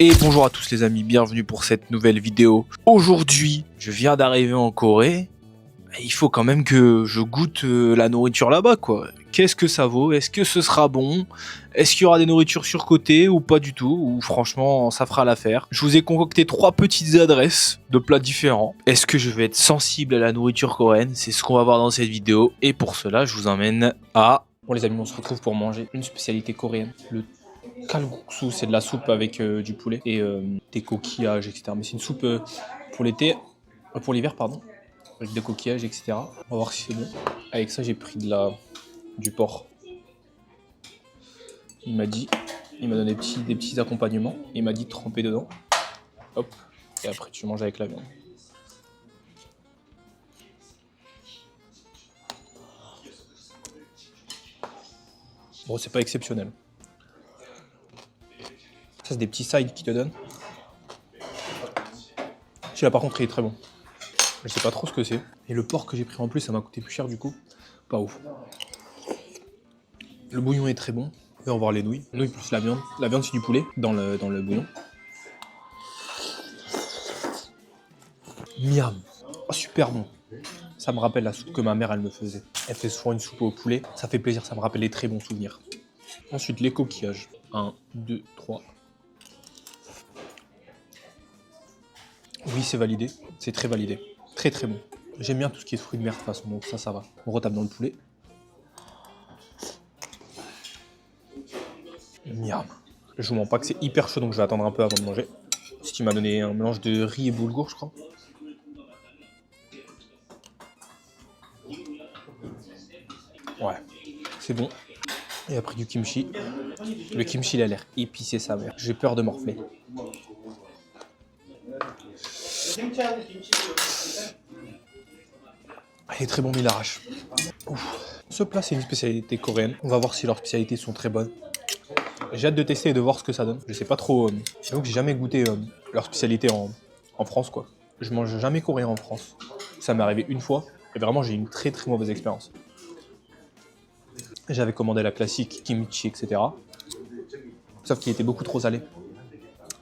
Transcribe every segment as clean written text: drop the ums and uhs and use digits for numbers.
Et bonjour à tous les amis, bienvenue pour cette nouvelle vidéo. Aujourd'hui, je viens d'arriver en Corée. Il faut quand même que je goûte la nourriture là-bas, quoi. Qu'est-ce que ça vaut? Est-ce que ce sera bon? Est-ce qu'il y aura des nourritures surcotées ou pas du tout? Ou franchement, ça fera l'affaire. Je vous ai concocté 3 petites adresses de plats différents. Est-ce que je vais être sensible à la nourriture coréenne? C'est ce qu'on va voir dans cette vidéo. Et pour cela, je vous emmène à... Bon les amis, on se retrouve pour manger une spécialité coréenne. Le kalguksu, c'est de la soupe avec du poulet et des coquillages, etc. Mais c'est une soupe pour l'été, pour l'hiver, pardon, avec des coquillages, etc. On va voir si c'est bon. Avec ça, j'ai pris du porc. Il m'a donné des petits accompagnements. Il m'a dit de tremper dedans. Hop. Et après, tu manges avec la viande. Bon, c'est pas exceptionnel. Ça, c'est des petits sides qui te donnent. Celui-là, par contre, il est très bon. Je sais pas trop ce que c'est. Et le porc que j'ai pris en plus, ça m'a coûté plus cher du coup. Pas ouf. Le bouillon est très bon. Et on va voir les nouilles. Les nouilles plus la viande. La viande, c'est du poulet dans le bouillon. Miam. Oh, super bon. Ça me rappelle la soupe que ma mère, elle me faisait. Elle fait souvent une soupe au poulet. Ça fait plaisir, ça me rappelle les très bons souvenirs. Ensuite, les coquillages. 1, 2, 3. Oui, c'est validé. C'est très validé. Très très bon. J'aime bien tout ce qui est fruits de mer de toute façon, donc ça va. On retape dans le poulet. Miam. Je vous mens pas que c'est hyper chaud, donc je vais attendre un peu avant de manger. Ce qui m'a donné un mélange de riz et boulgour, je crois. Ouais, c'est bon. Et après du kimchi. Le kimchi, il a l'air épicé, sa mère. J'ai peur de morfler. Il est très bon, mais il arrache. Ouf. Ce plat, c'est une spécialité coréenne. On va voir si leurs spécialités sont très bonnes. J'ai hâte de tester et de voir ce que ça donne. Je sais pas trop. J'avoue que j'ai jamais goûté leur spécialité en France, quoi. Je mange jamais coréen en France. Ça m'est arrivé une fois. Et vraiment, j'ai eu une très très mauvaise expérience. J'avais commandé la classique, kimchi, etc. Sauf qu'il était beaucoup trop salé.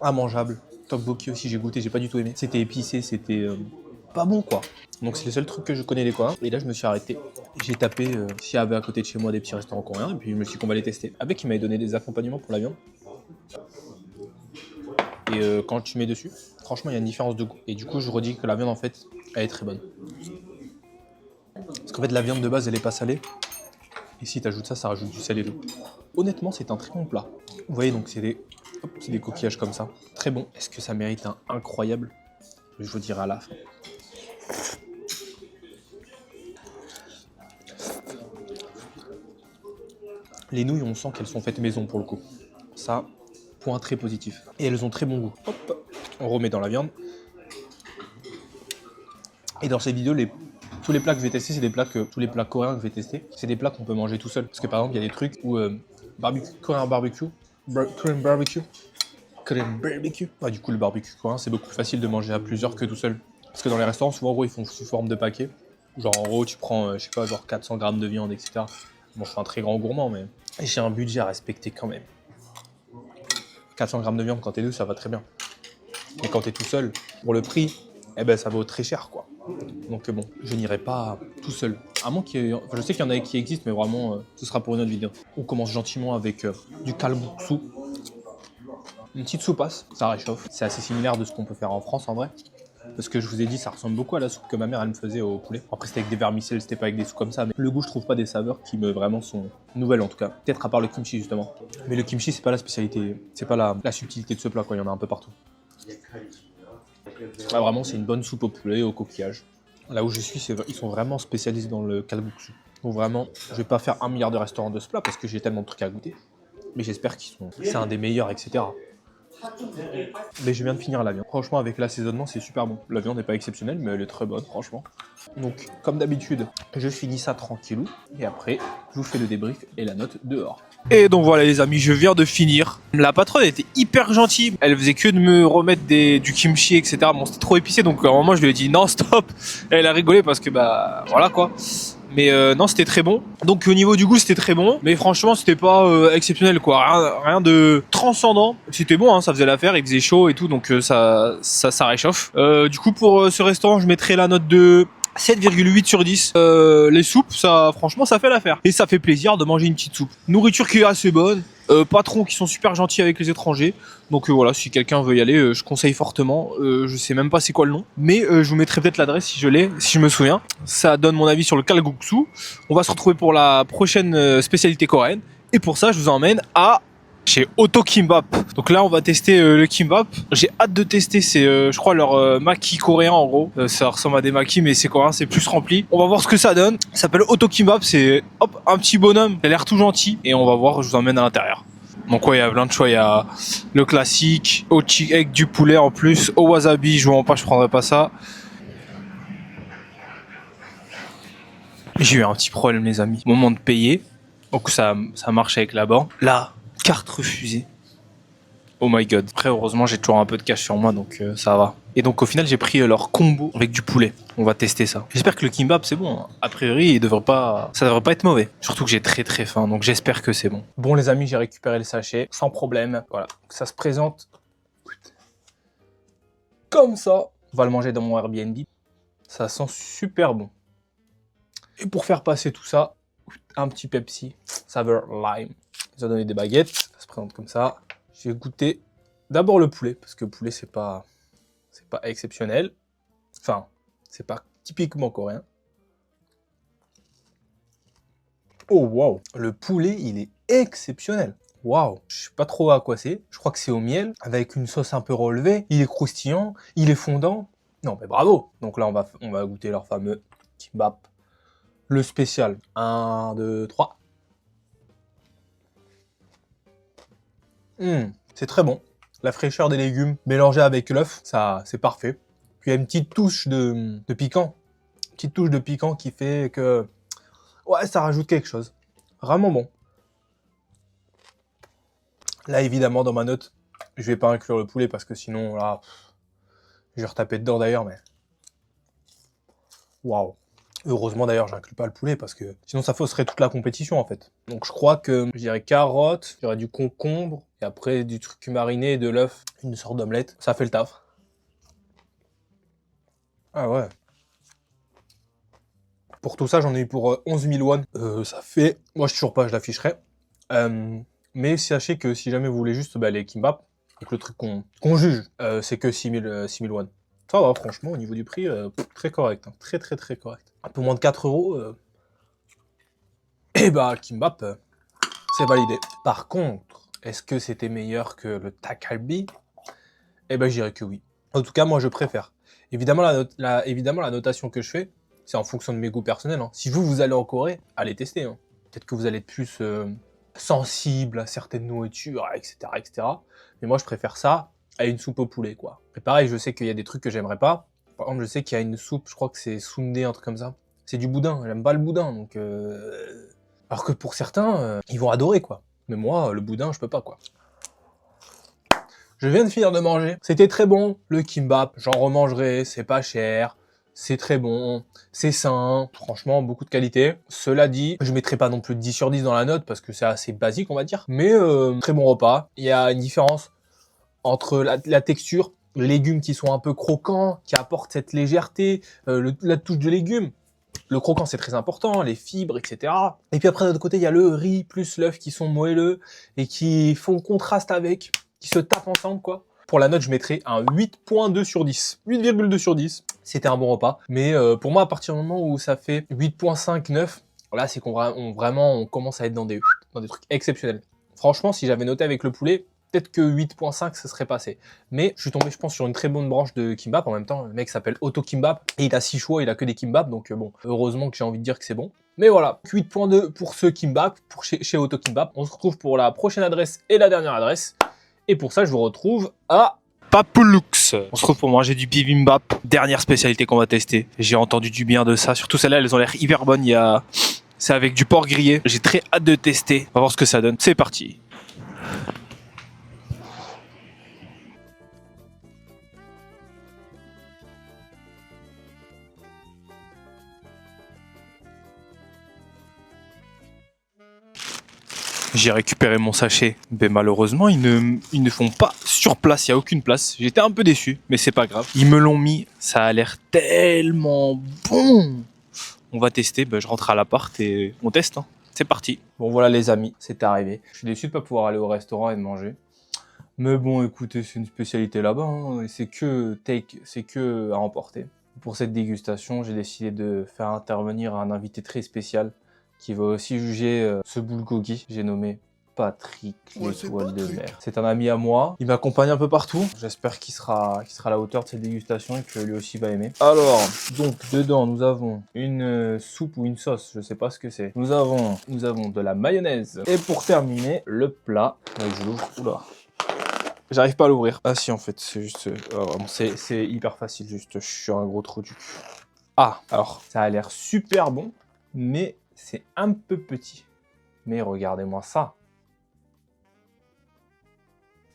Immangeable. Tteokbokki aussi, j'ai goûté, j'ai pas du tout aimé. C'était épicé, c'était pas bon, quoi. Donc c'est le seul truc que je connais des Coréens. Et là, je me suis arrêté. J'ai tapé s'il y avait à côté de chez moi des petits restaurants coréens. Et puis je me suis dit qu'on va les tester. Avec, il m'avait donné des accompagnements pour la viande. Et quand tu mets dessus, franchement, il y a une différence de goût. Et du coup, je redis que la viande, en fait, elle est très bonne. Parce qu'en fait, la viande de base, elle est pas salée. Et si tu ajoutes ça, ça rajoute du sel et d'eau. Honnêtement, c'est un très bon plat. Vous voyez, donc c'est des coquillages comme ça. Très bon. Est-ce que ça mérite un incroyable? Je vous dirai à la fin. Les nouilles, on sent qu'elles sont faites maison pour le coup. Ça, point très positif. Et elles ont très bon goût. Hop, on remet dans la viande. Et dans cette vidéo, tous les plats que je vais tester, c'est des plats tous les plats coréens que je vais tester, c'est des plats qu'on peut manger tout seul. Parce que par exemple, il y a des trucs où coréen barbecue, Korean barbecue. Ah, du coup, le barbecue coréen, c'est beaucoup plus facile de manger à plusieurs que tout seul. Parce que dans les restaurants, souvent, en gros, ils font sous forme de paquet. Genre, en gros, tu prends, je sais pas, genre 400 grammes de viande, etc. Bon, je suis un très grand gourmand, mais j'ai un budget à respecter quand même. 400 grammes de viande, quand t'es deux, ça va très bien. Mais quand t'es tout seul, pour le prix, eh ben, ça vaut très cher, quoi. Donc bon, je n'irai pas tout seul. À moins qu'il y ait... Enfin, je sais qu'il y en a qui existent, mais vraiment, ce sera pour une autre vidéo. On commence gentiment avec du kalguksu. Une petite soupasse, ça réchauffe. C'est assez similaire de ce qu'on peut faire en France, en vrai. Parce que je vous ai dit, ça ressemble beaucoup à la soupe que ma mère, elle me faisait au poulet. Après, c'était avec des vermicelles, c'était pas avec des soupes comme ça. Mais le goût, je trouve pas des saveurs qui me vraiment sont nouvelles, en tout cas. Peut-être à part le kimchi, justement. Mais le kimchi, c'est pas la spécialité, c'est pas la subtilité de ce plat, quoi. Il y en a un peu partout. Ah, vraiment, c'est une bonne soupe au poulet, au coquillage. Là où je suis, ils sont vraiment spécialisés dans le kalguksu. Donc vraiment, je vais pas faire 1 milliard de restaurants de ce plat parce que j'ai tellement de trucs à goûter. Mais j'espère c'est un des meilleurs, etc. Mais je viens de finir la viande. Franchement, avec l'assaisonnement, c'est super bon. La viande n'est pas exceptionnelle, mais elle est très bonne, franchement. Donc, comme d'habitude, je finis ça tranquillou. Et après, je vous fais le débrief et la note dehors. Et donc voilà les amis, je viens de finir. La patronne était hyper gentille. Elle faisait que de me remettre du kimchi, etc. Bon, c'était trop épicé, donc à un moment je lui ai dit non, stop. Et elle a rigolé parce que bah voilà quoi. Mais non, c'était très bon. Donc au niveau du goût, c'était très bon. Mais franchement, c'était pas exceptionnel, quoi. Rien de transcendant. C'était bon, hein, ça faisait l'affaire, il faisait chaud et tout, donc ça réchauffe. Du coup, pour ce restaurant, je mettrais la note de 7,8 sur 10. Les soupes, ça, franchement, ça fait l'affaire. Et ça fait plaisir de manger une petite soupe. Nourriture qui est assez bonne. Patrons qui sont super gentils avec les étrangers. Donc voilà, si quelqu'un veut y aller, je conseille fortement. Je sais même pas c'est quoi le nom, mais je vous mettrai peut-être l'adresse si je l'ai, si je me souviens. Ça donne mon avis sur le kalguksu. On va se retrouver pour la prochaine spécialité coréenne. Et pour ça, je vous emmène à chez Otto Kimbap. Donc là, on va tester le kimbap. J'ai hâte de tester, c'est je crois leur maki coréen en gros. Ça ressemble à des makis mais c'est coréen, c'est plus rempli. On va voir ce que ça donne. Ça s'appelle Otto Kimbap, c'est hop, un petit bonhomme, il a l'air tout gentil et on va voir, je vous emmène à l'intérieur. Donc ouais, il y a plein de choix, il y a le classique, ochi avec du poulet en plus, au wasabi, je vous mens pas, je prendrais pas ça. J'ai eu un petit problème les amis, moment de payer. Donc ça marche avec la banque. Là, carte refusée. Oh my god. Après, heureusement, j'ai toujours un peu de cash sur moi, donc ça va. Et donc, au final, j'ai pris leur combo avec du poulet. On va tester ça. J'espère que le kimbap, c'est bon. A priori, ça devrait pas être mauvais. Surtout que j'ai très très faim, donc j'espère que c'est bon. Bon, les amis, j'ai récupéré le sachet sans problème. Voilà. Ça se présente comme ça. On va le manger dans mon Airbnb. Ça sent super bon. Et pour faire passer tout ça, un petit Pepsi, saveur lime. Ils ont donné des baguettes. Ça se présente comme ça. J'ai goûté d'abord le poulet, parce que le poulet, c'est pas exceptionnel. Enfin, c'est pas typiquement coréen. Oh, waouh! Le poulet, il est exceptionnel. Waouh! Je sais pas trop à quoi c'est. Je crois que c'est au miel, avec une sauce un peu relevée. Il est croustillant, il est fondant. Non, mais bravo! Donc là, on va goûter leur fameux kimbap. Le spécial. 1, 2, 3. C'est très bon. La fraîcheur des légumes mélangée avec l'œuf, ça, c'est parfait. Puis il y a une petite touche de piquant. Une petite touche de piquant qui fait que... Ouais, ça rajoute quelque chose. Vraiment bon. Là, évidemment, dans ma note, je vais pas inclure le poulet parce que sinon, là, je vais retaper dedans d'ailleurs, mais... Waouh. Heureusement d'ailleurs, j'inclus pas le poulet parce que sinon ça fausserait toute la compétition en fait. Donc je crois que je dirais carotte, il y aurait du concombre et après du truc mariné, de l'œuf, une sorte d'omelette. Ça fait le taf. Ah ouais. Pour tout ça, j'en ai eu pour 11 000 won. Ça fait... Moi, je suis toujours pas, je l'afficherai. Mais sachez que si jamais vous voulez juste les kimbap, donc le truc qu'on juge, c'est que 6 000 won. Ça va, franchement, au niveau du prix, très correct. Hein. Très, très, très correct. Un peu moins de 4 euros. Et bah, kimbap, c'est validé. Par contre, est-ce que c'était meilleur que le takalbi? Eh ben, je dirais que oui. En tout cas, moi, je préfère. Évidemment, évidemment, la notation que je fais, c'est en fonction de mes goûts personnels. Hein. Si vous allez en Corée, allez tester. Hein. Peut-être que vous allez être plus sensible à certaines nourritures, etc., etc. Mais moi, je préfère ça à une soupe au poulet, quoi. Et pareil, je sais qu'il y a des trucs que j'aimerais pas. Par exemple, je sais qu'il y a une soupe, je crois que c'est sundae, un truc comme ça. C'est du boudin. J'aime pas le boudin, donc... Alors que pour certains, ils vont adorer, quoi. Mais moi, le boudin, je peux pas, quoi. Je viens de finir de manger. C'était très bon, le kimbap. J'en remangerai, c'est pas cher. C'est très bon, c'est sain, franchement beaucoup de qualité. Cela dit, je mettrai pas non plus 10 sur 10 dans la note parce que c'est assez basique on va dire. Mais très bon repas. Il y a une différence entre la texture, les légumes qui sont un peu croquants, qui apportent cette légèreté, la touche de légumes. Le croquant c'est très important, les fibres, etc. Et puis après de l'autre côté il y a le riz plus l'œuf qui sont moelleux et qui font contraste avec, qui se tapent ensemble quoi. Pour la note, je mettrais un 8.2 sur 10. 8,2 sur 10. C'était un bon repas. Mais pour moi, à partir du moment où ça fait 8.5, 9, là, c'est qu'on vraiment, on commence à être dans des trucs exceptionnels. Franchement, si j'avais noté avec le poulet, peut-être que 8.5, ça serait passé. Mais je suis tombé, je pense, sur une très bonne branche de kimbap. En même temps, le mec s'appelle Otto Kimbap. Et il a 6 choix, il a que des kimbap. Donc bon, heureusement que j'ai envie de dire que c'est bon. Mais voilà, 8.2 pour ce kimbap, pour chez Otto Kimbap. On se retrouve pour la prochaine adresse et la dernière adresse. Et pour ça, je vous retrouve à Papulux. On se retrouve pour manger du bibimbap. Dernière spécialité qu'on va tester. J'ai entendu du bien de ça. Surtout celles-là, elles ont l'air hyper bonnes. C'est avec du porc grillé. J'ai très hâte de tester. On va voir ce que ça donne. C'est parti. J'ai récupéré mon sachet. Mais malheureusement, ils ne font pas sur place. Il n'y a aucune place. J'étais un peu déçu, mais c'est pas grave. Ils me l'ont mis. Ça a l'air tellement bon. On va tester. Ben, je rentre à l'appart et on teste. Hein. C'est parti. Bon voilà les amis, c'est arrivé. Je suis déçu de pas pouvoir aller au restaurant et de manger. Mais bon, écoutez, c'est une spécialité là-bas. Hein, et c'est que à emporter. Pour cette dégustation, j'ai décidé de faire intervenir un invité très spécial qui va aussi juger ce bulgogi. J'ai nommé Patrick l'étoile de mer. C'est un ami à moi, il m'accompagne un peu partout. J'espère qu'il sera à la hauteur de cette dégustation et que lui aussi va aimer. Alors, donc dedans nous avons une soupe ou une sauce, je sais pas ce que c'est. Nous avons de la mayonnaise. Et pour terminer, le plat. Là, je l'ouvre. Oula. J'arrive pas à l'ouvrir. Ah si en fait, c'est juste... c'est hyper facile, juste je suis un gros trou du cul. Ah, alors ça a l'air super bon, mais c'est un peu petit. Mais regardez-moi ça.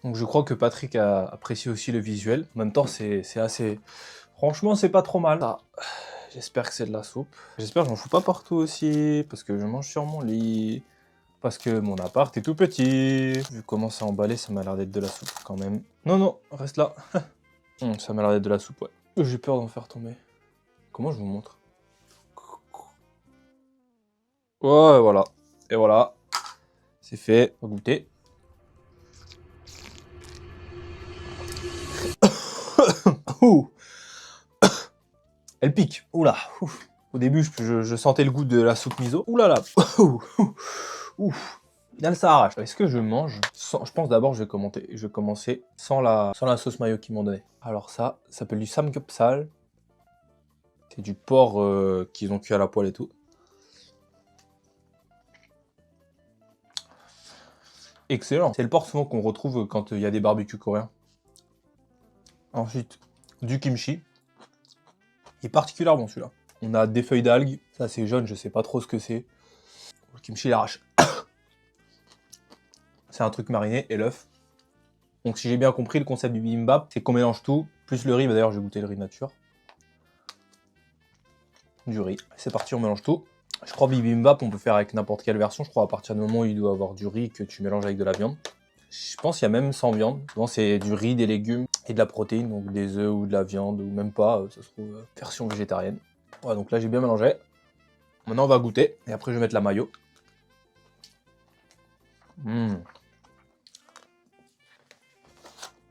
Donc je crois que Patrick a apprécié aussi le visuel. En même temps, c'est assez... Franchement, c'est pas trop mal. Ah, j'espère que c'est de la soupe. J'espère que je m'en fous pas partout aussi, parce que je mange sur mon lit. Parce que mon appart est tout petit. Vu comment c'est emballé, ça m'a l'air d'être de la soupe quand même. Non, non, reste là. Ça m'a l'air d'être de la soupe, ouais. J'ai peur d'en faire tomber. Comment je vous montre? Ouais, voilà. Et voilà. C'est fait. On va goûter. Ouh. Elle pique. Oula. Ouf. Au début, je sentais le goût de la soupe miso. Ouh là là. Ouf. Là, ça arrache. Est-ce que je mange sans... Je pense d'abord je vais commencer sans la sauce mayo qu'ils m'ont donné. Alors ça s'appelle du samgyeopsal. C'est du porc qu'ils ont cuit à la poêle et tout. Excellent. C'est le porc souvent qu'on retrouve quand il y a des barbecues coréens. Ensuite, du kimchi. Il est particulièrement bon celui-là. On a des feuilles d'algues. Ça c'est jaune, je sais pas trop ce que c'est. Le kimchi il arrache. C'est un truc mariné et l'œuf. Donc si j'ai bien compris, le concept du bibimbap, c'est qu'on mélange tout, plus le riz. D'ailleurs, j'ai goûté le riz nature. Du riz. C'est parti, on mélange tout. Je crois que bibimbap, on peut faire avec n'importe quelle version. Je crois à partir du moment où il doit avoir du riz et que tu mélanges avec de la viande. Je pense qu'il y a même sans viande. Souvent, c'est du riz, des légumes et de la protéine, donc des œufs ou de la viande, ou même pas, ça se trouve version végétarienne. Voilà, donc là, j'ai bien mélangé. Maintenant, on va goûter et après, je vais mettre la mayo.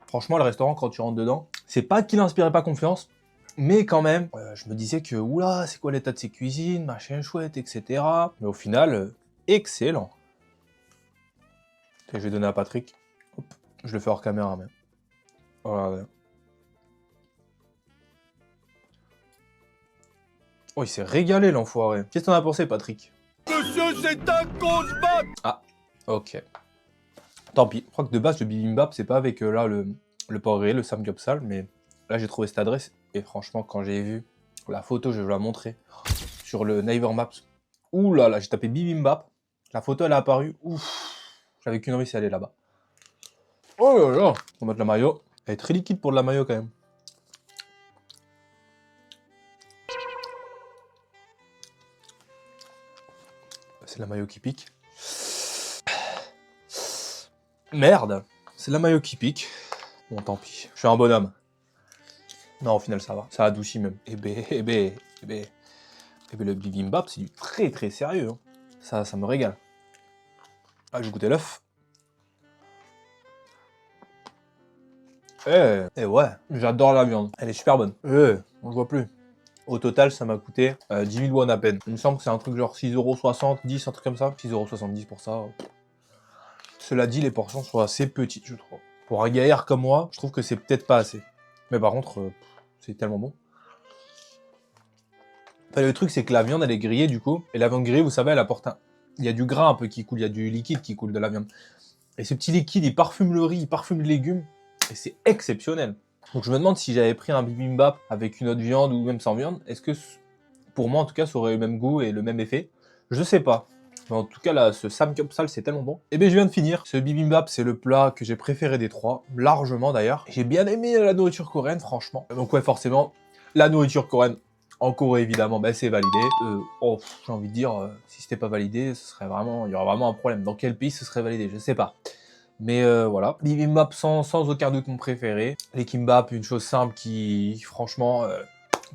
Franchement, le restaurant, quand tu rentres dedans, c'est pas qu'il n'inspirait pas confiance, mais quand même, je me disais que, oula, c'est quoi l'état de ses cuisines, machin chouette, etc. Mais au final, excellent. Et je vais donner à Patrick. Hop, je le fais hors caméra même. Voilà. Oh, il s'est régalé, l'enfoiré. Qu'est-ce que t'en as pensé, Patrick? Monsieur, c'est un cauchemar. Ah, ok. Tant pis. Je crois que de base, le bibimbap, c'est pas avec là le porc grillé, le samgyeopsal, mais là, j'ai trouvé cette adresse. Et franchement, quand j'ai vu la photo, je vais vous la montrer, sur le Naver Maps. Ouh là là, j'ai tapé bibimbap. La photo, elle est apparue. Ouf. J'avais qu'une envie, c'est aller là-bas. Oh là là. On va mettre la mayo. Elle est très liquide pour de la mayo, quand même. C'est la mayo qui pique. Merde. C'est la mayo qui pique. Bon, tant pis. Je suis un bonhomme. Non, au final, ça va. Ça adoucit même. Le bibimbap, c'est du très très sérieux. Hein. Ça me régale. Ah, j'ai goûté l'œuf. Eh ouais, j'adore la viande. Elle est super bonne. On le voit plus. Au total, ça m'a coûté 10 000 won à peine. Il me semble que c'est un truc genre 6,60 €, 10, un truc comme ça. 6,70 € pour ça. Cela dit, les portions sont assez petites, je trouve. Pour un gaillard comme moi, je trouve que c'est peut-être pas assez. Mais par contre, c'est tellement bon. Enfin, le truc, c'est que la viande, elle est grillée, du coup. Et la viande grillée, vous savez, elle apporte un... Il y a du gras un peu qui coule, il y a du liquide qui coule de la viande. Et ce petit liquide, il parfume le riz, il parfume les légumes. Et c'est exceptionnel. Donc je me demande si j'avais pris un bibimbap avec une autre viande ou même sans viande, est-ce que, pour moi en tout cas, ça aurait le même goût et le même effet? Je sais pas. Mais en tout cas, là, ce samgyeopsal, c'est tellement bon. Et bien, je viens de finir. Ce bibimbap, c'est le plat que j'ai préféré des trois, largement d'ailleurs. J'ai bien aimé la nourriture coréenne, franchement. Donc ouais, forcément, la nourriture coréenne En Corée, évidemment, bah, c'est validé. J'ai envie de dire, si c'était pas validé, ce serait vraiment, il y aurait vraiment un problème. Dans quel pays ce serait validé? Je sais pas. Mais voilà, bibimbap sans aucun doute mon préféré. Les kimbap, une chose simple qui, franchement,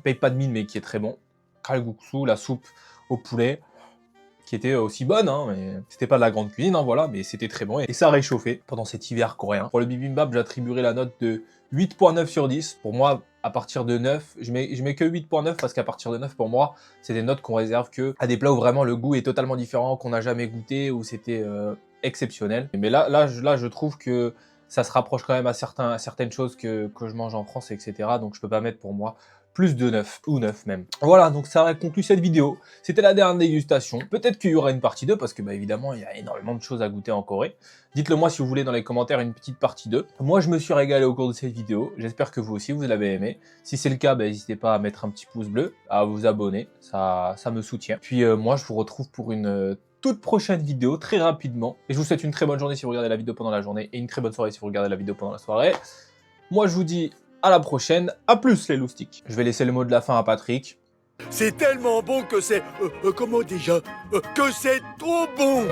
paye pas de mine, mais qui est très bon. Kalguksu, la soupe au poulet, qui était aussi bonne, hein, mais c'était pas de la grande cuisine, hein, voilà, mais c'était très bon. Et ça a réchauffé pendant cet hiver coréen. Pour le bibimbap, j'attribuerai la note de 8,9 sur 10. Pour moi, à partir de 9, je mets que 8,9 parce qu'à partir de 9, pour moi, c'est des notes qu'on réserve que à des plats où vraiment le goût est totalement différent, qu'on n'a jamais goûté, où c'était exceptionnel. Mais là, je trouve que ça se rapproche quand même à certaines choses que je mange en France, etc. Donc je peux pas mettre pour moi plus de 9, ou 9 même. Voilà, donc ça aurait conclu cette vidéo. C'était la dernière dégustation. Peut-être qu'il y aura une partie 2, parce que bah, évidemment, il y a énormément de choses à goûter en Corée. Dites-le moi si vous voulez dans les commentaires une petite partie 2. Moi, je me suis régalé au cours de cette vidéo. J'espère que vous aussi, vous l'avez aimé. Si c'est le cas, bah, n'hésitez pas à mettre un petit pouce bleu, à vous abonner. Ça me soutient. Puis moi, je vous retrouve pour une toute prochaine vidéo, très rapidement. Et je vous souhaite une très bonne journée si vous regardez la vidéo pendant la journée, et une très bonne soirée si vous regardez la vidéo pendant la soirée. Moi, je vous dis à la prochaine. À plus les loustiques. Je vais laisser le mot de la fin à Patrick. C'est tellement bon que c'est... comment déjà que c'est trop bon.